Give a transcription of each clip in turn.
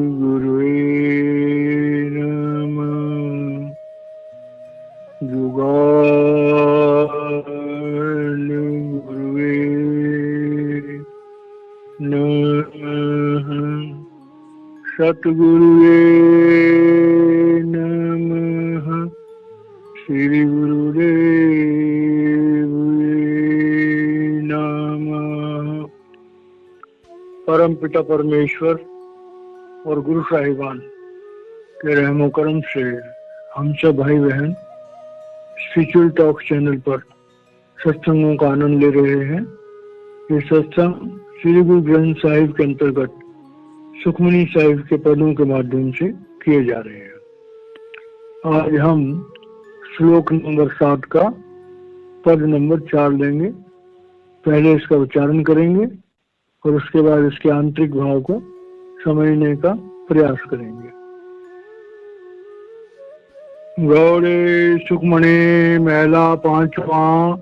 गुरुवे नमः। जुगाल गुरुवे नमः। सतगुरुवे नमः। श्री गुरुदेव नमः। परम पिता परमेश्वर और गुरु साहिबान के रहमो करम से हम सब भाई बहन स्पिरिचुअल टॉक चैनल पर सत्संगों का आनंद ले रहे हैं। ये सत्संग श्री गुरु ग्रंथ साहिब के अंतर्गत सुखमनी साहिब के पदों के माध्यम से किए जा रहे हैं। आज हम श्लोक नंबर 7 का पद नंबर 4 लेंगे। पहले इसका उच्चारण करेंगे और उसके बाद इसके आंतरिक भाव को समझने का प्रयास करेंगे। गौड़े सुखमणि महला 5वां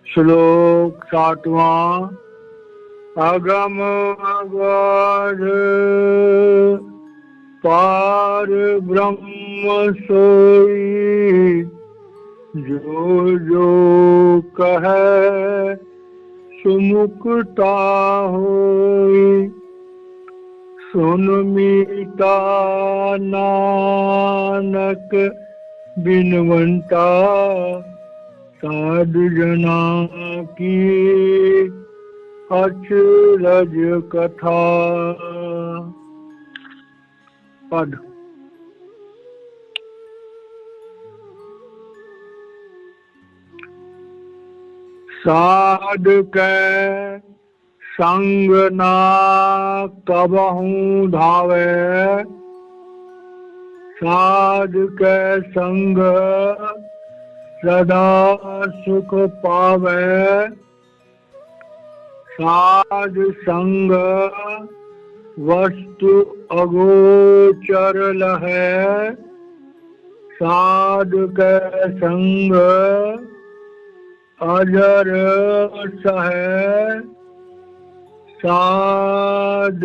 श्लोक 7वां। अगम अगाध पार ब्रह्म सोई, जो जो कहे सुमुखता होई। सुन मीता नानक बिनवंता, साधु जना की अचरज कथा। पद साध के संग ना कबहू धावे, साध के संग सदा सुख पावे। साध संग वस्तु अगोचर लहे, साध के संग अजर सहे। साध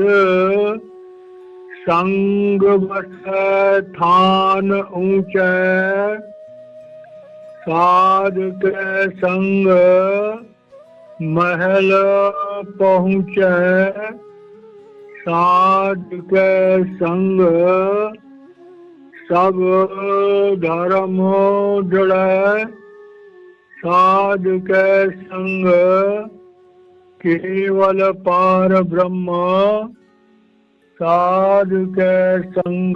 संग बसे थान ऊंचे, साध के संग महल पहुँचे। साध के संग सब धर्म जड़े, साध के संग केवल पार ब्रह्म। साध के संग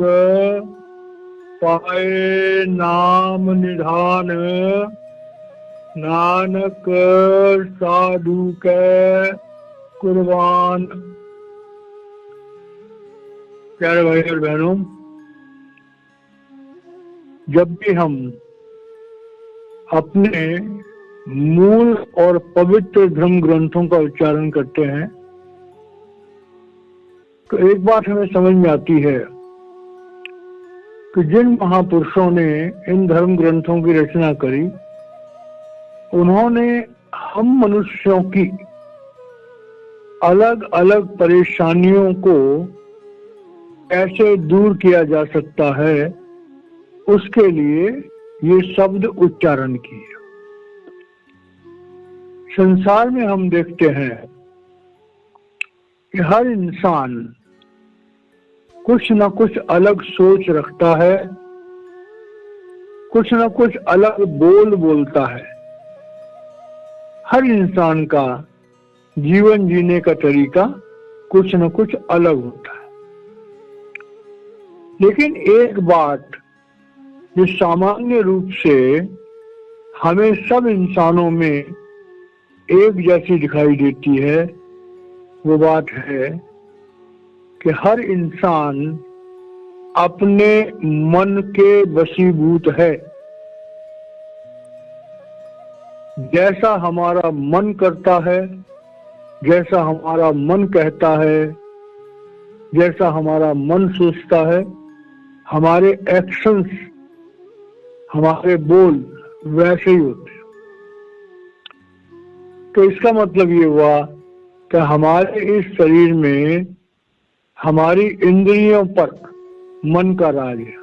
पाए नाम निधान, नानक साधु के कुर्बान। प्यारे भाई और बहनों, जब भी हम अपने मूल और पवित्र धर्म ग्रंथों का उच्चारण करते हैं तो एक बात हमें समझ में आती है कि जिन महापुरुषों ने इन धर्म ग्रंथों की रचना करी, उन्होंने हम मनुष्यों की अलग अलग परेशानियों को कैसे दूर किया जा सकता है, उसके लिए ये शब्द उच्चारण किए। संसार में हम देखते हैं कि हर इंसान कुछ न कुछ अलग सोच रखता है, कुछ न कुछ अलग बोल बोलता है। हर इंसान का जीवन जीने का तरीका कुछ न कुछ अलग होता है। लेकिन एक बात जो सामान्य रूप से हमें सब इंसानों में एक जैसी दिखाई देती है, वो बात है कि हर इंसान अपने मन के वशीभूत है। जैसा हमारा मन करता है, जैसा हमारा मन कहता है, जैसा हमारा मन सोचता है, हमारे एक्शंस, हमारे बोल वैसे ही होते हैं। तो इसका मतलब ये हुआ कि हमारे इस शरीर में हमारी इंद्रियों पर मन का राज है,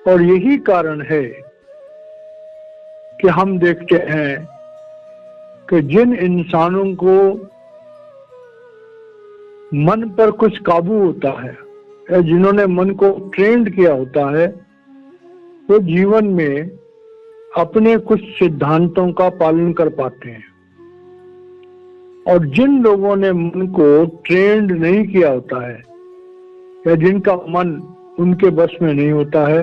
और यही कारण है कि हम देखते हैं कि जिन इंसानों को मन पर कुछ काबू होता है या जिन्होंने मन को ट्रेंड किया होता है, वो जीवन में अपने कुछ सिद्धांतों का पालन कर पाते हैं। और जिन लोगों ने मन को ट्रेंड नहीं किया होता है या जिनका मन उनके बस में नहीं होता है,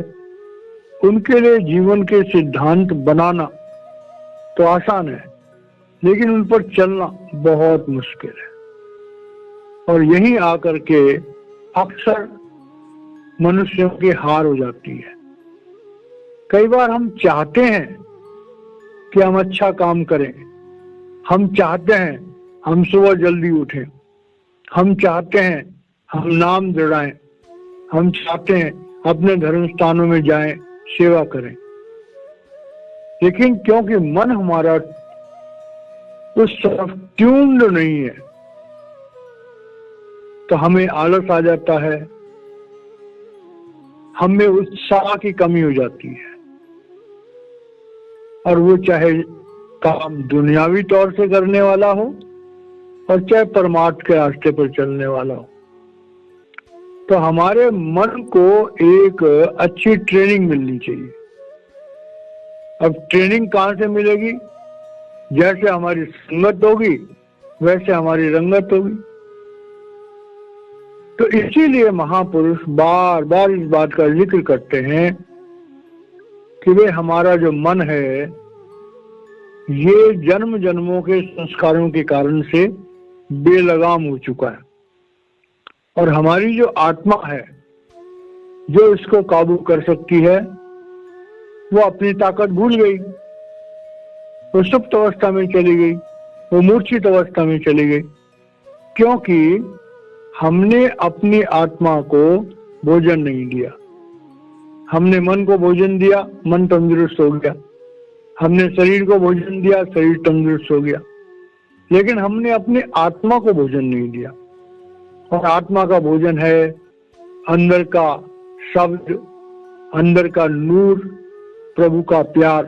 उनके लिए जीवन के सिद्धांत बनाना तो आसान है, लेकिन उन पर चलना बहुत मुश्किल है। और यहीं आकर के अक्सर मनुष्यों की हार हो जाती है। कई बार हम चाहते हैं कि हम अच्छा काम करें, हम चाहते हैं हम सुबह जल्दी उठें, हम चाहते हैं हम नाम दृढ़ाएं, हम चाहते हैं अपने धर्म स्थानों में जाएं, सेवा करें, लेकिन क्योंकि मन हमारा उस तरफ ट्यून्ड नहीं है तो हमें आलस आ जाता है, हमें उत्साह की कमी हो जाती है। और वो चाहे काम दुनियावी तौर से करने वाला हो और चाहे परमार्थ के रास्ते पर चलने वाला हो, तो हमारे मन को एक अच्छी ट्रेनिंग मिलनी चाहिए। अब ट्रेनिंग कहाँ से मिलेगी? जैसे हमारी संगत होगी वैसे हमारी रंगत होगी। तो इसीलिए महापुरुष बार बार इस बात का जिक्र करते हैं कि वे हमारा जो मन है ये जन्म जन्मों के संस्कारों के कारण से बेलगाम हो चुका है, और हमारी जो आत्मा है जो इसको काबू कर सकती है वो अपनी ताकत भूल गई, वो सुप्त अवस्था में चली गई, वो मूर्छित अवस्था में चली गई, क्योंकि हमने अपनी आत्मा को भोजन नहीं दिया। हमने मन को भोजन दिया, मन तंदुरुस्त हो गया, हमने शरीर को भोजन दिया, शरीर तंदुरुस्त हो गया, लेकिन हमने अपनी आत्मा को भोजन नहीं दिया। और आत्मा का भोजन है अंदर का शब्द, अंदर का नूर, प्रभु का प्यार।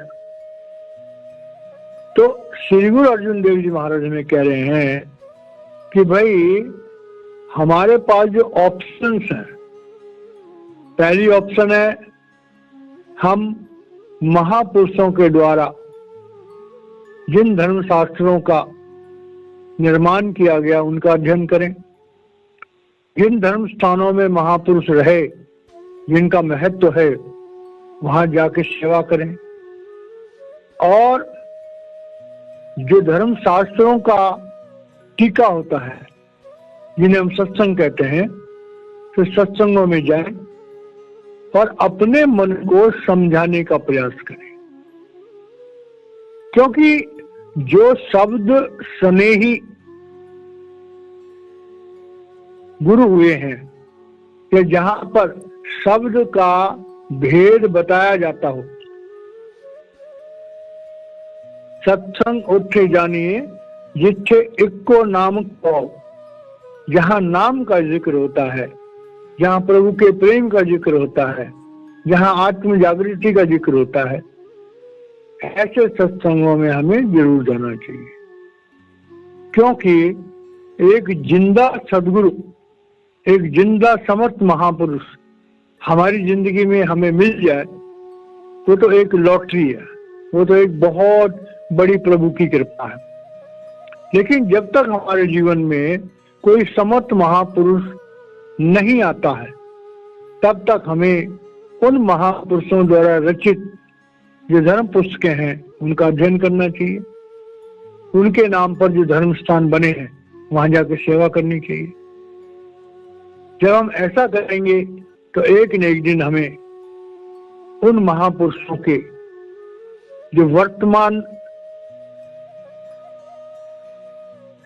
तो श्री गुरु अर्जुन देव जी महाराज हमें कह रहे हैं कि भाई हमारे पास जो ऑप्शंस हैं, पहली ऑप्शन है हम महापुरुषों के द्वारा जिन धर्म शास्त्रों का निर्माण किया गया उनका अध्ययन करें, जिन धर्म स्थानों में महापुरुष रहे, जिनका महत्व है, वहां जाके सेवा करें, और जो धर्म शास्त्रों का टीका होता है जिन्हें हम सत्संग कहते हैं, तो सत्संगों में जाएं और अपने मन को समझाने का प्रयास करें। क्योंकि जो शब्द स्नेही गुरु हुए हैं कि जहां पर शब्द का भेद बताया जाता हो, सत्संग उठे जानिए जिथे इक्को नाम को, जहां नाम का जिक्र होता है, जहां प्रभु के प्रेम का जिक्र होता है, जहां आत्म जागृति का जिक्र होता है, ऐसे सत्संगों में हमें जरूर जाना चाहिए। क्योंकि एक जिंदा सदगुरु, एक जिंदा समर्थ महापुरुष हमारी जिंदगी में हमें मिल जाए, वो तो एक लॉटरी है, वो तो एक बहुत बड़ी प्रभु की कृपा है। लेकिन जब तक हमारे जीवन में कोई समर्थ महापुरुष नहीं आता है, तब तक हमें उन महापुरुषों द्वारा रचित जो धर्म पुस्तकें हैं उनका अध्ययन करना चाहिए, उनके नाम पर जो धर्म स्थान बने हैं वहां जाकर सेवा करनी चाहिए। जब हम ऐसा करेंगे तो एक न एक दिन हमें उन महापुरुषों के जो वर्तमान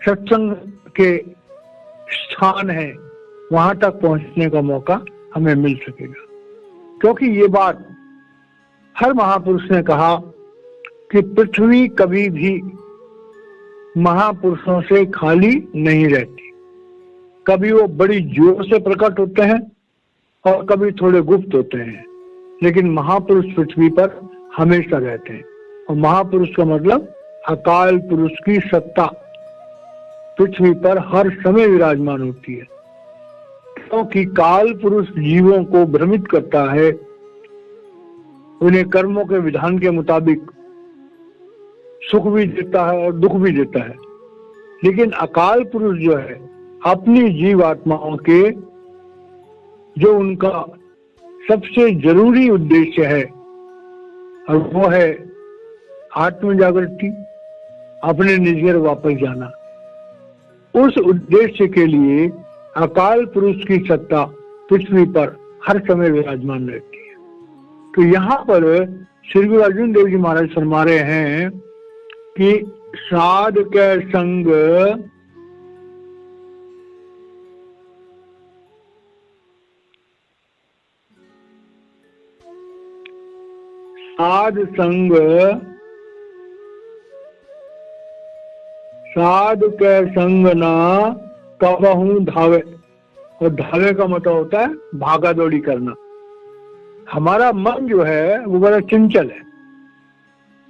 सत्संग के स्थान है वहां तक पहुंचने का मौका हमें मिल सकेगा। क्योंकि ये बात हर महापुरुष ने कहा कि पृथ्वी कभी भी महापुरुषों से खाली नहीं रहती। कभी वो बड़ी जोर से प्रकट होते हैं और कभी थोड़े गुप्त होते हैं, लेकिन महापुरुष पृथ्वी पर हमेशा रहते हैं। और महापुरुष का मतलब अकाल पुरुष की सत्ता पृथ्वी पर हर समय विराजमान होती है, क्योंकि काल पुरुष जीवों को भ्रमित करता है, उन्हें कर्मों के विधान के मुताबिक सुख भी देता है और दुख भी देता है। लेकिन अकाल पुरुष जो है अपनी जीव आत्माओं के जो उनका सबसे जरूरी उद्देश्य है, और वो है आत्म जागृति, अपने निज घर वापस जाना, उस उद्देश्य के लिए अकाल पुरुष की सत्ता पृथ्वी पर हर समय विराजमान रहती है। तो यहाँ पर श्री गुरु अर्जुन देव जी महाराज फरमा रहे हैं कि साध के संग साध के संग ना कबहू धावे। और धावे का मतलब होता है भागा दौड़ी करना। हमारा मन जो है वो बड़ा चंचल है,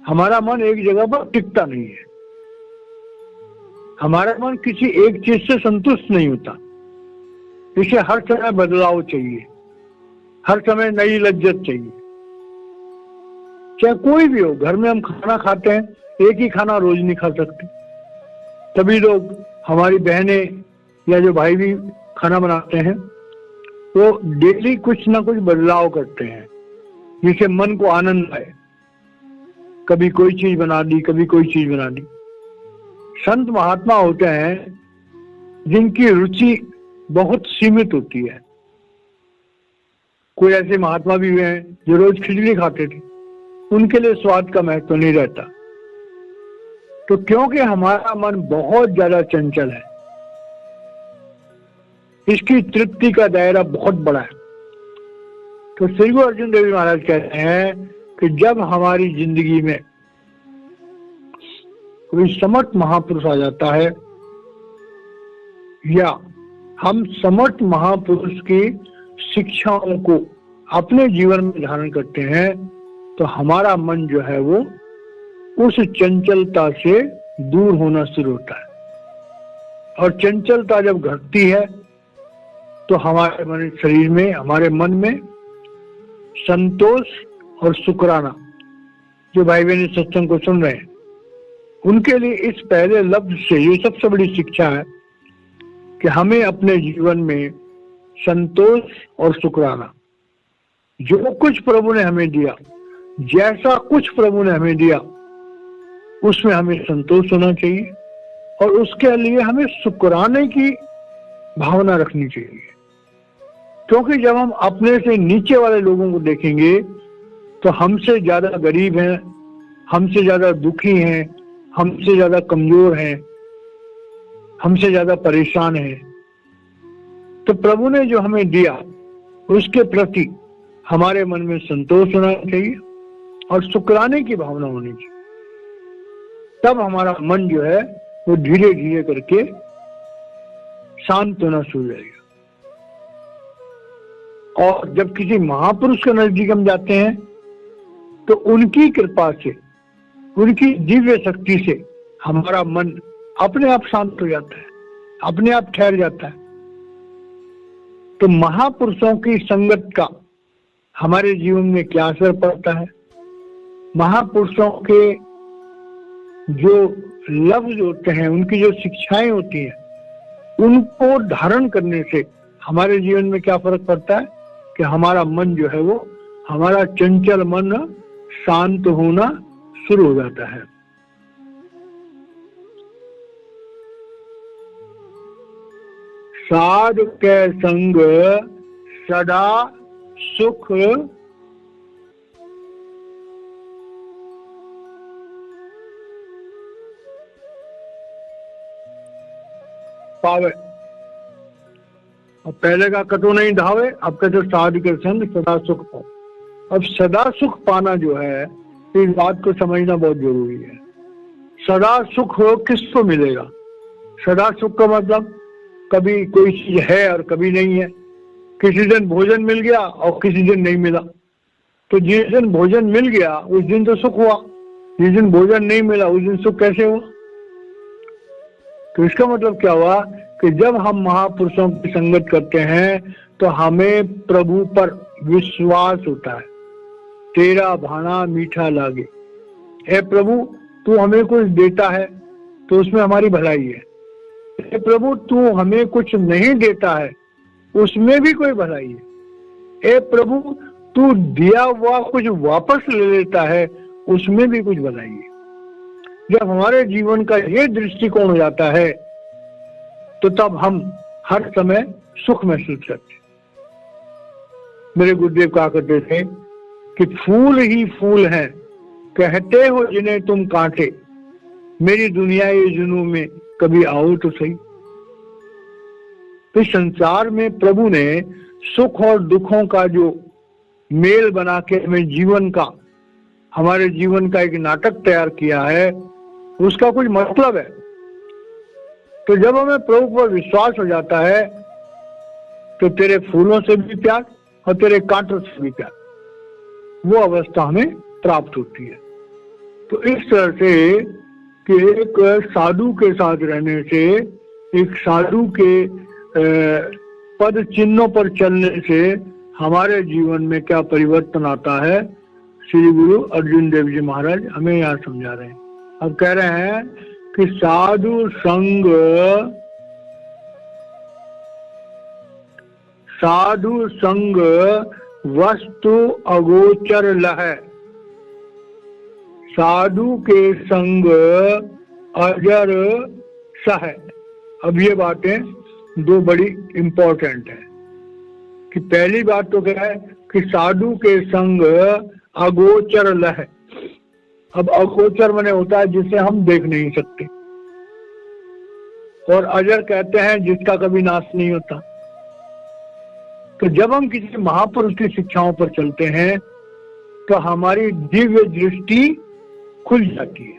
हमारा मन एक जगह पर टिकता नहीं है, हमारा मन किसी एक चीज से संतुष्ट नहीं होता। इसे हर समय बदलाव चाहिए, हर समय नई लज्जत चाहिए। चाहे कोई भी हो, घर में हम खाना खाते हैं, एक ही खाना रोज नहीं खा सकते। तभी लोग, हमारी बहनें या जो भाई भी खाना बनाते हैं, वो डेली कुछ ना कुछ बदलाव करते हैं जिससे मन को आनंद आए। कभी कोई चीज बना दी, कभी कोई चीज बना दी। संत महात्मा होते हैं जिनकी रुचि बहुत सीमित होती है। कोई ऐसे महात्मा भी हुए हैं जो रोज खिचड़ी खाते थे, उनके लिए स्वाद का महत्व नहीं रहता। तो क्योंकि हमारा मन बहुत ज्यादा चंचल है, इसकी तृप्ति का दायरा बहुत बड़ा है। तो श्री गुरु अर्जुन देव जी महाराज कहते हैं कि जब हमारी जिंदगी में कोई समर्थ महापुरुष आ जाता है, या हम समर्थ महापुरुष की शिक्षाओं को अपने जीवन में धारण करते हैं, तो हमारा मन जो है वो उस चंचलता से दूर होना शुरू होता है। और चंचलता जब घटती है तो हमारे मन शरीर में, हमारे मन में संतोष और शुक्राना, जो भाई बहन सत्संग को सुन रहे हैं उनके लिए इस पहले लफ्ज से ये सबसे बड़ी शिक्षा है कि हमें अपने जीवन में संतोष और शुक्राना, जो कुछ प्रभु ने हमें दिया, जैसा कुछ प्रभु ने हमें दिया, उसमें हमें संतोष होना चाहिए और उसके लिए हमें शुक्राने की भावना रखनी चाहिए। क्योंकि जब हम अपने से नीचे वाले लोगों को देखेंगे तो हमसे ज्यादा गरीब हैं, हमसे ज्यादा दुखी हैं, हमसे ज्यादा कमजोर हैं, हमसे ज्यादा परेशान हैं, तो प्रभु ने जो हमें दिया उसके प्रति हमारे मन में संतोष होना चाहिए और शुक्राने की भावना होनी चाहिए। तब हमारा मन जो है वो धीरे धीरे करके शांत होना शुरू हो जाएगा। और जब किसी महापुरुष के नजदीक हम जाते हैं तो उनकी कृपा से, उनकी दिव्य शक्ति से हमारा मन अपने आप शांत हो जाता है, अपने आप ठहर जाता है। तो महापुरुषों की संगत का हमारे जीवन में क्या असर पड़ता है, महापुरुषों के जो लफ्ज होते हैं, उनकी जो शिक्षाएं होती हैं, उनको धारण करने से हमारे जीवन में क्या फर्क पड़ता है कि हमारा मन जो है वो, हमारा चंचल मन शांत होना शुरू हो जाता है। साध के संग सदा सुख पावे। अब पहले का कटो नहीं धावे, अब कहते साध के संग सदा सुख पाओ। अब सदा सुख पाना जो है, इस बात को समझना बहुत जरूरी है। सदा सुख हो किसको मिलेगा? सदा सुख का मतलब कभी कोई चीज है और कभी नहीं है। किसी दिन भोजन मिल गया और किसी दिन नहीं मिला। तो जिस दिन भोजन मिल गया उस दिन तो सुख हुआ, जिस दिन भोजन नहीं मिला उस दिन सुख कैसे हुआ? तो इसका मतलब क्या हुआ कि जब हम महापुरुषों की संगत करते हैं तो हमें प्रभु पर विश्वास होता है। तेरा भाना मीठा लागे, हे प्रभु तू हमें कुछ देता है तो उसमें हमारी भलाई है। हे प्रभु तू हमें कुछ नहीं देता है उसमें भी कोई भलाई है। हे प्रभु तू दिया हुआ कुछ वापस ले लेता है उसमें भी कुछ भलाई है। जब हमारे जीवन का ये दृष्टिकोण हो जाता है तो तब हम हर समय सुख महसूस करते हैं। मेरे गुरुदेव कहा करते थे कि फूल ही फूल हैं, कहते हो जिन्हें तुम कांटे, मेरी दुनिया ये जुनून में कभी आओ तो सही। इस संसार में प्रभु ने सुख और दुखों का जो मेल बना के हमें जीवन का, हमारे जीवन का एक नाटक तैयार किया है, उसका कुछ मतलब है। तो जब हमें प्रभु पर विश्वास हो जाता है तो तेरे फूलों से भी प्यार और तेरे कांटों से भी प्यार, वो अवस्था हमें प्राप्त होती है। तो इस तरह से कि एक साधु के साथ रहने से, एक साधु के पद चिन्हों पर चलने से हमारे जीवन में क्या परिवर्तन आता है, श्री गुरु अर्जुन देव जी महाराज हमें यहाँ समझा रहे हैं। अब कह रहे हैं कि साधु संग वस्तु अगोचर लहै, साधु के संग अजर सह। अब ये बातें दो बड़ी इंपॉर्टेंट है कि पहली बात तो क्या है कि साधु के संग अगोचर लहै। अब अगोचर माने होता है जिसे हम देख नहीं सकते, और अजर कहते हैं जिसका कभी नाश नहीं होता। तो जब हम किसी महापुरुष की शिक्षाओं पर चलते हैं तो हमारी दिव्य दृष्टि खुल जाती है।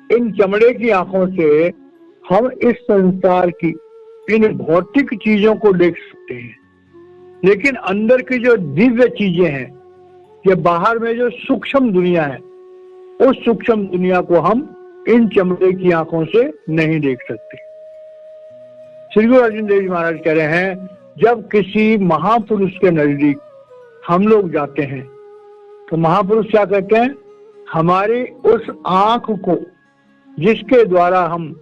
इन चमड़े की आंखों से हम इस संसार की इन भौतिक चीजों को देख सकते हैं, लेकिन अंदर की जो दिव्य चीजें हैं या बाहर में जो सूक्ष्म दुनिया है, उस सूक्ष्म दुनिया को हम इन चमड़े की आंखों से नहीं देख सकते। श्री गुरु अर्जुन देव जी महाराज कह रहे हैं जब किसी महापुरुष के नजदीक हम लोग जाते हैं तो महापुरुष क्या कहते हैं, हमारी उस आंख को जिसके द्वारा हम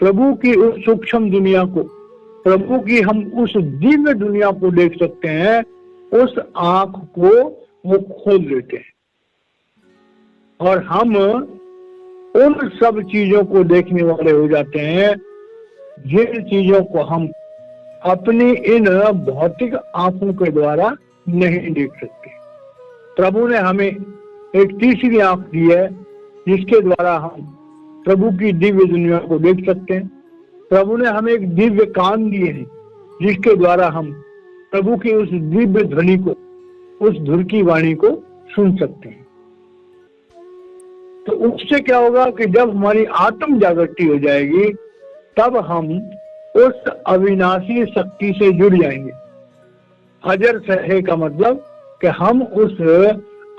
प्रभु की उस सूक्ष्म दुनिया को, प्रभु की हम उस दिव्य दुनिया को देख सकते हैं, उस आंख को वो खोल देते हैं और हम उन सब चीजों को देखने वाले हो जाते हैं जिन चीजों को हम अपनी इन भौतिक आंखों के द्वारा नहीं देख सकते। प्रभु ने हमें एक तीसरी आंख दी है जिसके द्वारा हम प्रभु की दिव्य दुनिया को देख सकते हैं। प्रभु ने हमें एक दिव्य कान दिए हैं जिसके द्वारा हम प्रभु की उस दिव्य ध्वनि को, उस धुर की वाणी को सुन सकते हैं। तो उससे क्या होगा कि जब हमारी आत्म जागृति हो जाएगी तब हम उस अविनाशी शक्ति से जुड़ जाएंगे। अजर सहे का मतलब कि हम उस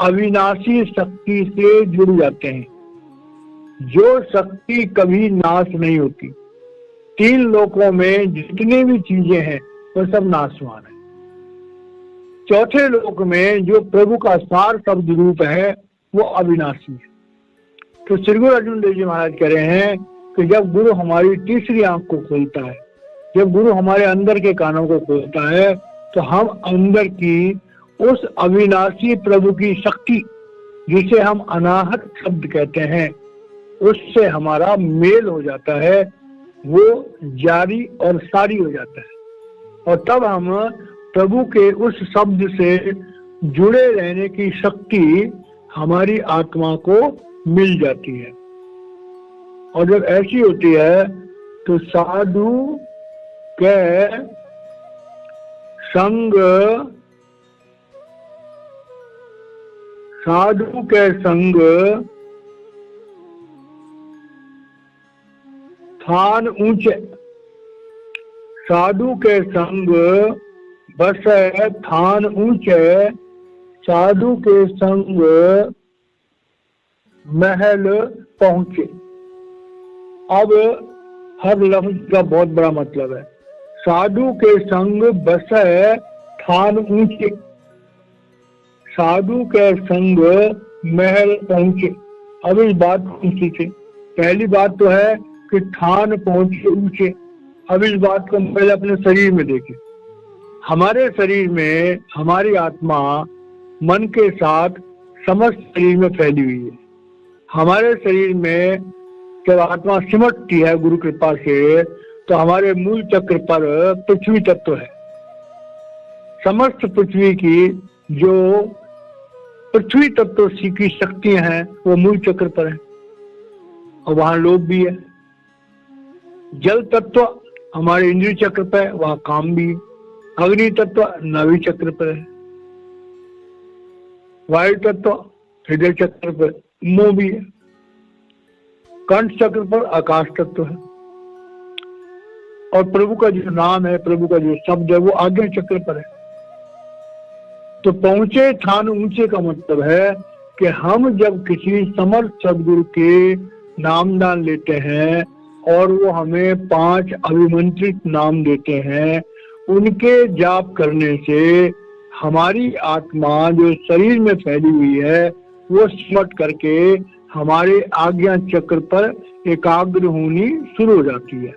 अविनाशी शक्ति से जुड़ जाते हैं, जो शक्ति कभी नाश नहीं होती। तीन लोकों में जितनी भी चीजें हैं वो सब नाशवान है। चौथे लोक में जो प्रभु का सार शब्द रूप है वो अविनाशी है। तो श्री गुरु अर्जुन देव जी महाराज कह रहे हैं कि जब गुरु हमारी तीसरी आंख को खोलता है, जब गुरु हमारे अंदर के कानों को खोलता है, तो हम अंदर की उस अविनाशी प्रभु की शक्ति जिसे हम अनाहत शब्द कहते हैं, उससे हमारा मेल हो जाता है, वो जारी और सारी हो जाता है और तब हम प्रभु के उस शब्द से जुड़े रहने की शक्ति हमारी आत्मा को मिल जाती है। और जब ऐसी होती है तो साधु के संग, साधु के संग थान ऊंचे, साधु के संग बसे थान ऊंचे, साधु के संग महल पहुंचे। अब हर लफ्ज का बहुत बड़ा मतलब है। साधु के संग बसे थान ऊंचे, साधु के संग महल पहुंचे। अब इस बात को सीखे। पहली बात तो है कि थान पहुंचे ऊंचे। अब इस बात को पहले अपने शरीर में देखें। हमारे शरीर में हमारी आत्मा मन के साथ समस्त शरीर में फैली हुई है। हमारे शरीर में जब आत्मा सिमटती है गुरु कृपा से, तो हमारे मूल चक्र पर पृथ्वी तत्व है। समस्त पृथ्वी की जो पृथ्वी तत्व की शक्तियां हैं वो मूल चक्र पर है, और वहां लोभ भी है। जल तत्व हमारे इंद्रिय चक्र पर है, वहां काम भी है। अग्नि तत्व नाभि चक्र पर है। वायु तत्व हृदय चक्र पर मोह भी है। कंठ चक्र पर आकाश तत्व है, और प्रभु का जो नाम है, प्रभु का जो शब्द है, वो आज्ञा चक्र पर है। तो पहुंचे थान ऊंचे का मतलब है कि हम जब किसी समर्थ सदगुरु के नामदान लेते हैं और वो हमें 5 अभिमंत्रित नाम देते हैं, उनके जाप करने से हमारी आत्मा जो शरीर में फैली हुई है वो सिमट करके हमारे आज्ञा चक्र पर एकाग्र होनी शुरू हो जाती है।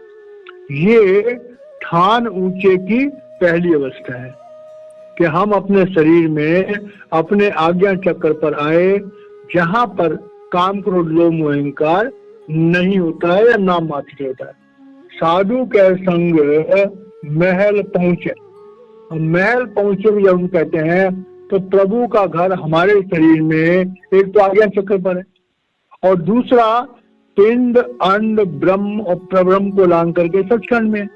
ये थान ऊंचे की पहली अवस्था है कि हम अपने शरीर में अपने आज्ञा चक्र पर आए, जहां पर काम क्रोध लोभ मोह अहंकार नहीं होता है या नाम मात्र होता है। साधु के संग महल पहुंचे। महल पहुंचे भी जब हम कहते हैं तो प्रभु का घर हमारे शरीर में एक तो आज्ञा चक्र पर है, और दूसरा पिंड अंड ब्रह्म और प्रब्रह्म को लांग करके सचखंड में।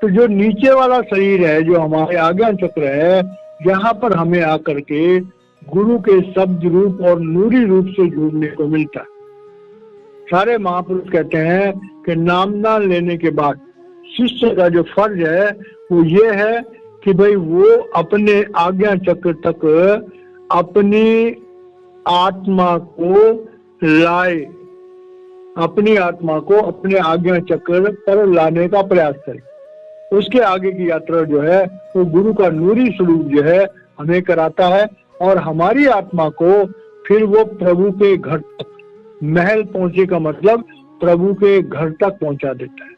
तो जो नीचे वाला शरीर है, जो हमारे आज्ञा चक्र है, यहाँ पर हमें आकर के गुरु के शब्द रूप और नूरी रूप से जुड़ने को मिलता है। सारे महापुरुष कहते हैं कि नामदान लेने के बाद शिष्य का जो फर्ज है वो ये है कि भाई वो अपने आज्ञा चक्र तक अपनी आत्मा को लाए, अपनी आत्मा को अपने आज्ञा चक्र पर लाने का प्रयास करे। उसके आगे की यात्रा जो है वो गुरु का नूरी स्वरूप जो है हमें कराता है, और हमारी आत्मा को फिर वो प्रभु के घर तक, महल पहुंचे का मतलब प्रभु के घर तक पहुंचा देता है,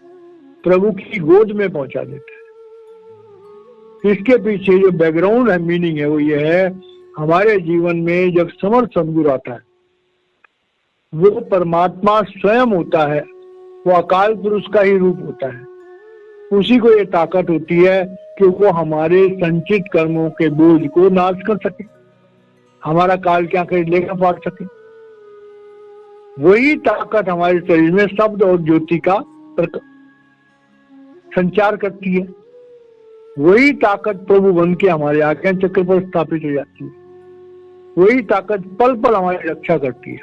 प्रभु की गोद में पहुंचा देता है। इसके पीछे जो बैकग्राउंड है, मीनिंग है, वो ये है, हमारे जीवन में जब समर्थ सदगुरु आता है, वो परमात्मा स्वयं होता है, वो अकाल पुरुष का ही रूप होता है। उसी को ये ताकत होती है कि वो हमारे संचित कर्मों के बोझ को नाश कर सके, हमारा काल क्या कर लेकर फाड़ सके। वही ताकत हमारे शरीर में शब्द और ज्योति का संचार करती है। वही ताकत प्रभु बन के हमारे आज्ञा चक्र पर स्थापित हो जाती है। वही ताकत पल पल हमारी रक्षा करती है।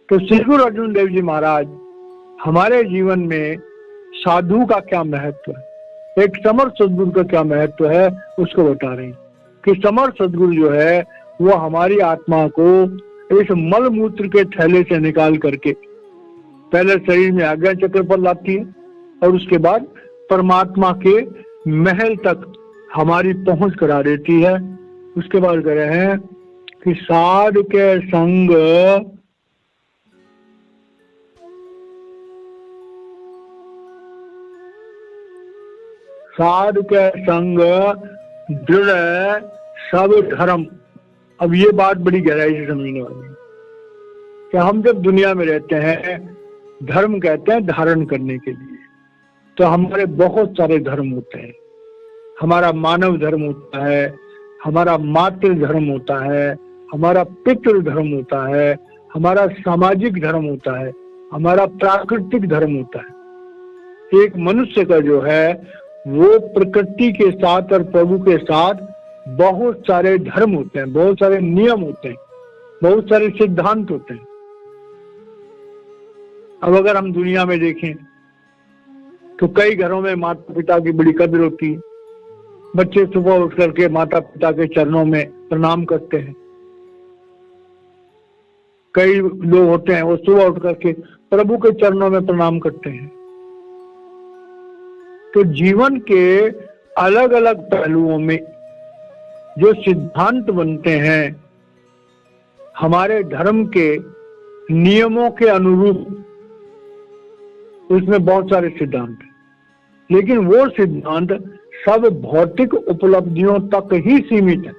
तो श्री गुरु अर्जुन देव जी महाराज हमारे जीवन में साधु का क्या महत्व है, एक समर्थ सदगुरु का क्या महत्व है, उसको बता रहे हैं कि समर्थ सदगुरु जो है वो हमारी आत्मा को इस मल मूत्र के थैले से निकाल करके पहले शरीर में आज्ञा चक्र पर लाती है, और उसके बाद परमात्मा के महल तक हमारी पहुंच करा देती है। उसके बाद कह रहे हैं कि साधु के संग साधु के संग दृढ़ सब धर्म। अब ये बात बड़ी गहराई से समझने वाली है कि हम जब दुनिया में रहते हैं, धर्म कहते हैं धारण करने के लिए, तो हमारे बहुत सारे धर्म होते हैं। हमारा मानव धर्म होता है, हमारा मातृ धर्म होता है, हमारा पितृ धर्म होता है, हमारा सामाजिक धर्म होता है, हमारा प्राकृतिक धर्म होता है। एक मनुष्य का जो है वो प्रकृति के साथ और प्रभु के साथ बहुत सारे धर्म होते हैं, बहुत सारे नियम होते हैं, बहुत सारे सिद्धांत होते हैं। अब अगर हम दुनिया में देखें तो कई घरों में माता पिता की बड़ी कदर होती है। बच्चे सुबह उठ करके माता पिता के चरणों में प्रणाम करते हैं। कई लोग होते हैं वो सुबह उठ करके प्रभु के चरणों में प्रणाम करते हैं। तो जीवन के अलग अलग पहलुओं में जो सिद्धांत बनते हैं हमारे धर्म के नियमों के अनुरूप, उसमें बहुत सारे सिद्धांत हैं, लेकिन वो सिद्धांत सब भौतिक उपलब्धियों तक ही सीमित है,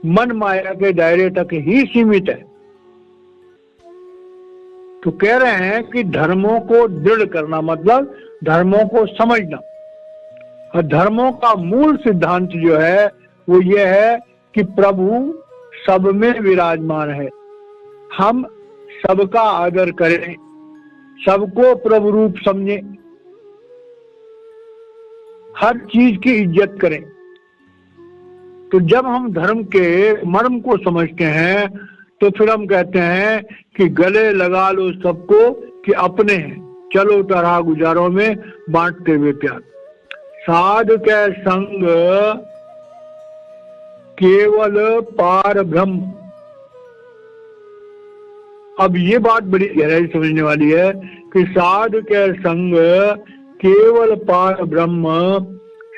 मन माया के दायरे तक ही सीमित है। तो कह रहे हैं कि धर्मों को दृढ़ करना मतलब धर्मों को समझना, और धर्मों का मूल सिद्धांत जो है वो ये है कि प्रभु सब में विराजमान है। हम सबका आदर करें, सबको प्रभु रूप समझें, हर चीज की इज्जत करें। तो जब हम धर्म के मर्म को समझते हैं तो फिर हम कहते हैं कि गले लगा लो सबको कि अपने हैं, चलो तरह गुजारों में बांटते हुए प्यार। साध के संग केवल पार ब्रह्म। अब ये बात बड़ी गहराई समझने वाली है कि साध के संग केवल पार ब्रह्म,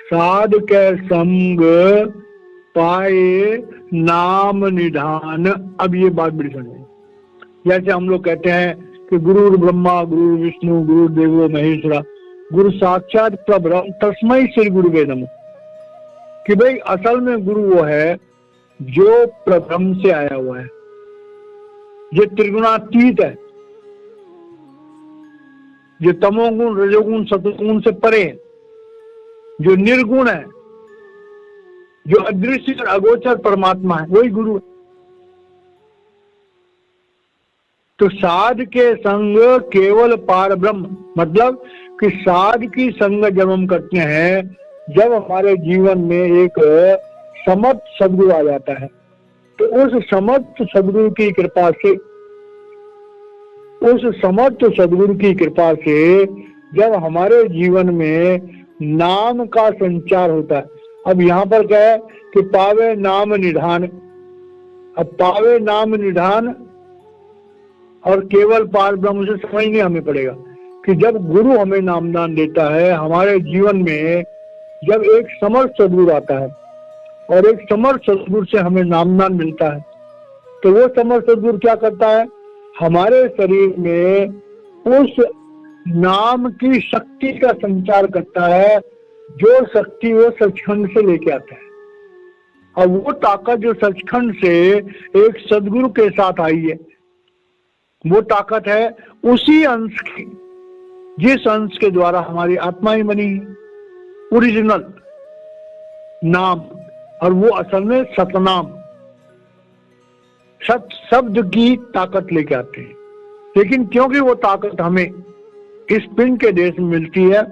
साध के संग पाए नाम निधान। अब ये बात बड़ी समझ, जैसे हम लोग कहते हैं कि गुरु ब्रह्मा गुरु विष्णु गुरु देवो महेश्वरा गुरु साक्षात परब्रह्म तस्मै श्री गुरुवे नमः। कि भाई असल में गुरु वो है जो परब्रह्म से आया हुआ है, जो त्रिगुणातीत है, जो तमोगुण रजोगुण सतोगुण से परे है, जो निर्गुण है, जो अदृश्य और अगोचर परमात्मा है, वही गुरु है। तो साध के संग केवल पार ब्रह्म मतलब कि साध की संग जब हम करते हैं, जब हमारे जीवन में एक समर्थ सदगुरु आ जाता है, तो उस समर्थ सदगुरु की कृपा से, उस समर्थ सदगुरु की कृपा से जब हमारे जीवन में नाम का संचार होता है। अब यहाँ पर क्या है कि पावे नाम निधान। अब पावे नाम निधान और केवल पार ब्रह्म से समझने हमें पड़ेगा कि जब गुरु हमें नामदान देता है, हमारे जीवन में जब एक समर्थ सदगुरु आता है और एक समर्थ सदगुरु से हमें नामदान मिलता है, तो वो समर्थ सदगुरु क्या करता है, हमारे शरीर में उस नाम की शक्ति का संचार करता है, जो शक्ति वो सचखंड से लेके आता है। और वो ताकत जो सचखंड से एक सदगुरु के साथ आई है, वो ताकत है उसी अंश की जिस अंश के द्वारा हमारी आत्मा ही बनी है, ओरिजिनल नाम। और वो असल में सतनाम, सत शब्द की ताकत लेके आते हैं। लेकिन क्योंकि वो ताकत हमें इस पिंड के देश में मिलती है,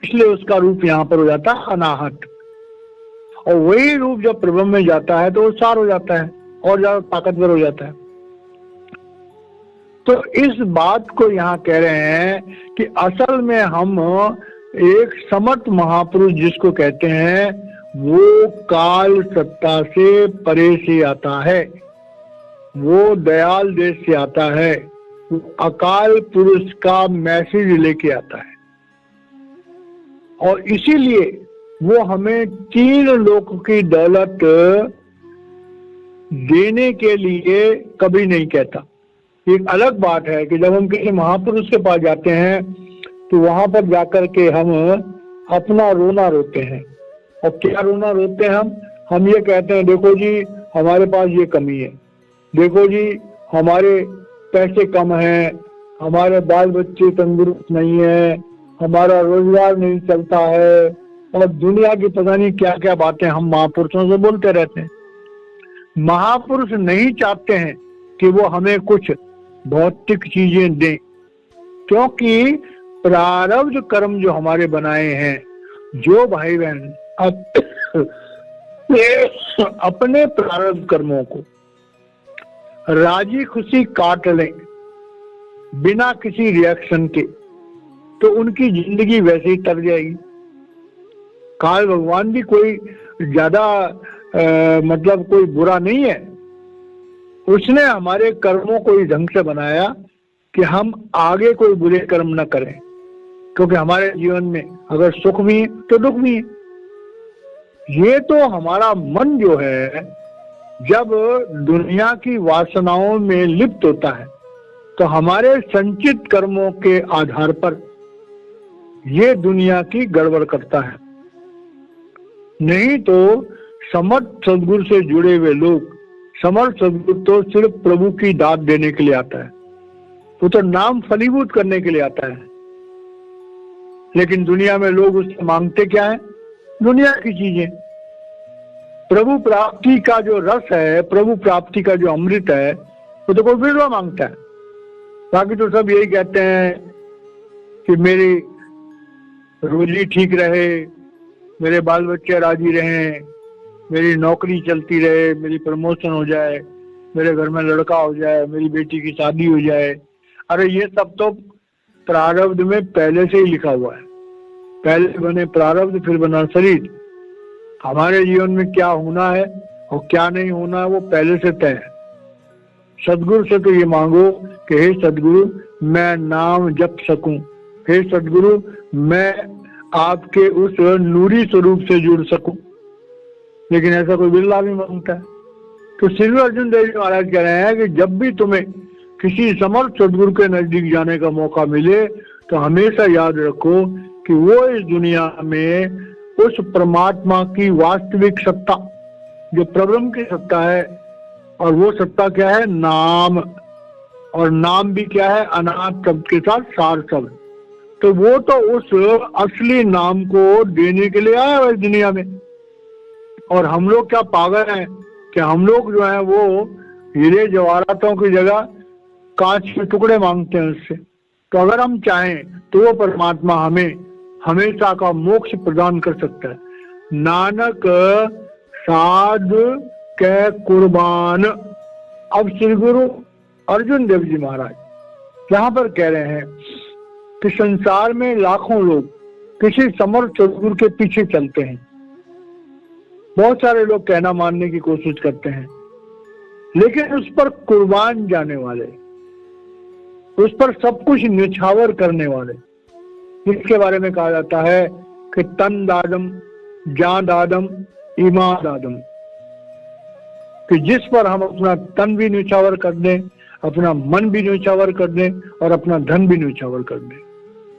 इसलिए उसका रूप यहाँ पर हो जाता है अनाहत, और वही रूप जब प्रब्रह्म में जाता है तो वो सार हो जाता है और ज्यादा ताकतवर हो जाता है। तो इस बात को यहाँ कह रहे हैं कि असल में हम एक समर्थ महापुरुष जिसको कहते हैं, वो काल सत्ता से परे से आता है, वो दयाल देश से आता है, वो अकाल पुरुष का मैसेज लेके आता है। और इसीलिए वो हमें 3 लोक की दौलत देने के लिए कभी नहीं कहता। एक अलग बात है कि जब हम किसी महापुरुष के पास जाते हैं तो वहां पर जाकर के हम अपना रोना रोते हैं। और क्या रोना रोते हैं हम ये कहते हैं, देखो जी हमारे पास ये कमी है, देखो जी हमारे पैसे कम हैं, हमारे बाल बच्चे तंदुरुस्त नहीं है, हमारा रोजगार नहीं चलता है, और दुनिया की पता नहीं क्या क्या बातें हम महापुरुषों से बोलते रहते हैं। महापुरुष नहीं चाहते हैं कि वो हमें कुछ भौतिक चीजें दें, क्योंकि प्रारब्ध कर्म जो हमारे बनाए हैं, जो भाई बहन अपने प्रारब्ध कर्मों को राजी खुशी काट लें, बिना किसी रिएक्शन के, तो उनकी जिंदगी वैसे ही तर जाएगी। काल भगवान भी कोई ज्यादा मतलब कोई बुरा नहीं है। उसने हमारे कर्मों को इस ढंग से बनाया कि हम आगे कोई बुरे कर्म न करें, क्योंकि हमारे जीवन में अगर सुख भी है तो दुख भी है। ये तो हमारा मन जो है जब दुनिया की वासनाओं में लिप्त होता है तो हमारे संचित कर्मों के आधार पर ये दुनिया की गड़बड़ करता है। नहीं तो समर्थ सदगुरु से जुड़े हुए लोग, समर्थ सदगुरु तो सिर्फ प्रभु की दात देने के लिए आता है, वो तो नाम फलीभूत करने के लिए आता है। लेकिन दुनिया में लोग उससे मांगते क्या है? दुनिया की चीजें। प्रभु प्राप्ति का जो रस है, प्रभु प्राप्ति का जो अमृत है, वो तो कोई बिरला मांगता है। बाकी तो सब यही कहते हैं कि मेरी रोजी ठीक रहे, मेरे बाल बच्चे राजी रहें, मेरी नौकरी चलती रहे, मेरी प्रमोशन हो जाए, मेरे घर में लड़का हो जाए, मेरी बेटी की शादी हो जाए। अरे ये सब तो प्रारब्ध में पहले से ही लिखा हुआ है। पहले बने प्रारब्ध, फिर बना शरीर। हमारे जीवन में क्या होना है और क्या नहीं होना है वो पहले से तय है। सदगुरु से तो ये मांगो कि हे सदगुरु मैं नाम जप सकूं, हे सदगुरु मैं आपके उस नूरी स्वरूप से जुड़ सकूं। लेकिन ऐसा कोई बिरला भी मांगता है। तो श्री अर्जुन देव जी महाराज कह रहे हैं कि जब भी तुम्हें किसी समर्थ सदगुरु के नजदीक जाने का मौका मिले तो हमेशा याद रखो कि वो इस दुनिया में उस परमात्मा की वास्तविक सत्ता, जो प्रब्रह्म की सत्ता है, और वो सत्ता क्या है? नाम। और नाम भी क्या है? अनाथ शब्द के साथ सार शब्द। तो वो तो उस असली नाम को देने के लिए आया है इस दुनिया में। और हम लोग क्या पागल हैं कि हम लोग जो है वो हीरे जवाहरातों की जगह कांच के टुकड़े मांगते हैं उससे। तो अगर हम चाहें तो वो परमात्मा हमें हमेशा का मोक्ष प्रदान कर सकता है। नानक साध के कुर्बान। अब श्री गुरु अर्जुन देव जी महाराज यहाँ पर कह रहे हैं कि संसार में लाखों लोग किसी समर्थ सदगुरु के पीछे चलते हैं। बहुत सारे लोग कहना मानने की कोशिश करते हैं, लेकिन उस पर कुर्बान जाने वाले, उस पर सब कुछ निछावर करने वाले, जिसके बारे में कहा जाता है कि तन दादम, जान दादम, ईमान दादम, कि जिस पर हम अपना तन भी निछावर कर दें, अपना मन भी निछावर कर दें और अपना धन भी निछावर कर दें।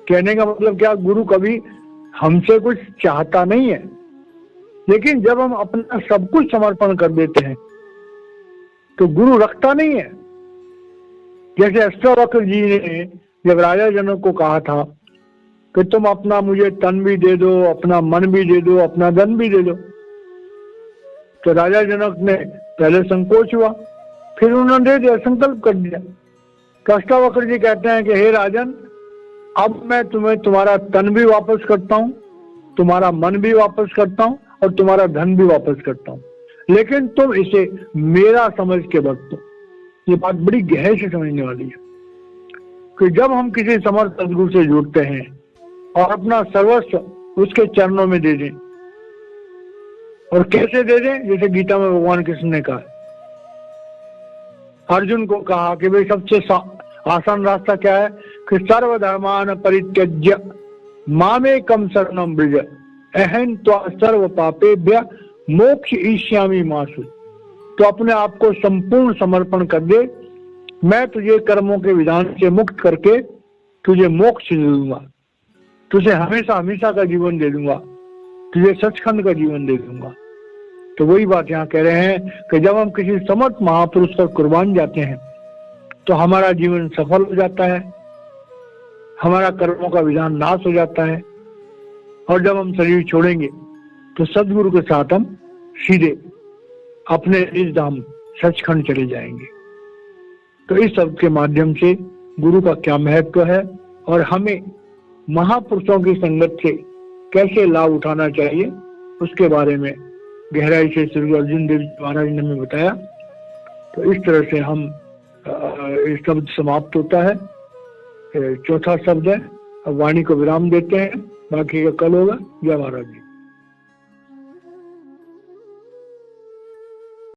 कहने का मतलब क्या? गुरु कभी हमसे कुछ चाहता नहीं है, लेकिन जब हम अपना सब कुछ समर्पण कर देते हैं तो गुरु रखता नहीं है। जैसे अष्टावक्र जी ने जब राजा जनक को कहा था कि तुम अपना मुझे तन भी दे दो, अपना मन भी दे दो, अपना धन भी दे दो, तो राजा जनक ने पहले संकोच हुआ, फिर उन्होंने दे दिया, संकल्प कर दिया। तो अष्टावक्र जी कहते हैं कि हे राजन, अब मैं तुम्हें तुम्हारा तन भी वापस करता हूँ, तुम्हारा मन भी वापस करता हूँ और तुम्हारा धन भी वापस करता हूँ, लेकिन तुम इसे मेरा समझ के बरतो। ये बात बड़ी गहराई से समझने वाली है कि जब हम किसी समर्थ सदगुरु से जुड़ते हैं और अपना सर्वस्व उसके चरणों में दे दें, और कैसे दे दें? जैसे गीता में भगवान कृष्ण ने कहा, अर्जुन को कहा कि भाई सबसे आसान रास्ता क्या है कि सर्वधर्मान परित्यज्य मामेकम शरणम व्रज अहं त्वा सर्व पापेभ्य मोक्ष ईष्यामि मा शुच। तो अपने आप को संपूर्ण समर्पण कर दे, मैं तुझे कर्मों के विधान से मुक्त करके तुझे मोक्ष दे दूंगा, तुझे हमेशा हमेशा का जीवन दे दूंगा, तुझे सचखंड का जीवन दे दूंगा। तो वही बात यहाँ कह रहे हैं कि जब हम किसी समर्थ महापुरुष पर कुर्बान जाते हैं तो हमारा जीवन सफल हो जाता है, हमारा कर्मों का विधान नाश हो जाता है, और जब हम शरीर छोड़ेंगे तो सदगुरु के साथ हम सीधे अपने इस धाम सचखंड चले जाएंगे। तो इस शब्द के माध्यम से गुरु का क्या महत्व है और हमें महापुरुषों की संगत से कैसे लाभ उठाना चाहिए, उसके बारे में गहराई से श्री अर्जुन देव जी महाराज ने हमें बताया। तो इस तरह से हम शब्द समाप्त होता है। चौथा शब्द है। अब वाणी को विराम देते हैं, बाकी का कल होगा। जय महाराज जी।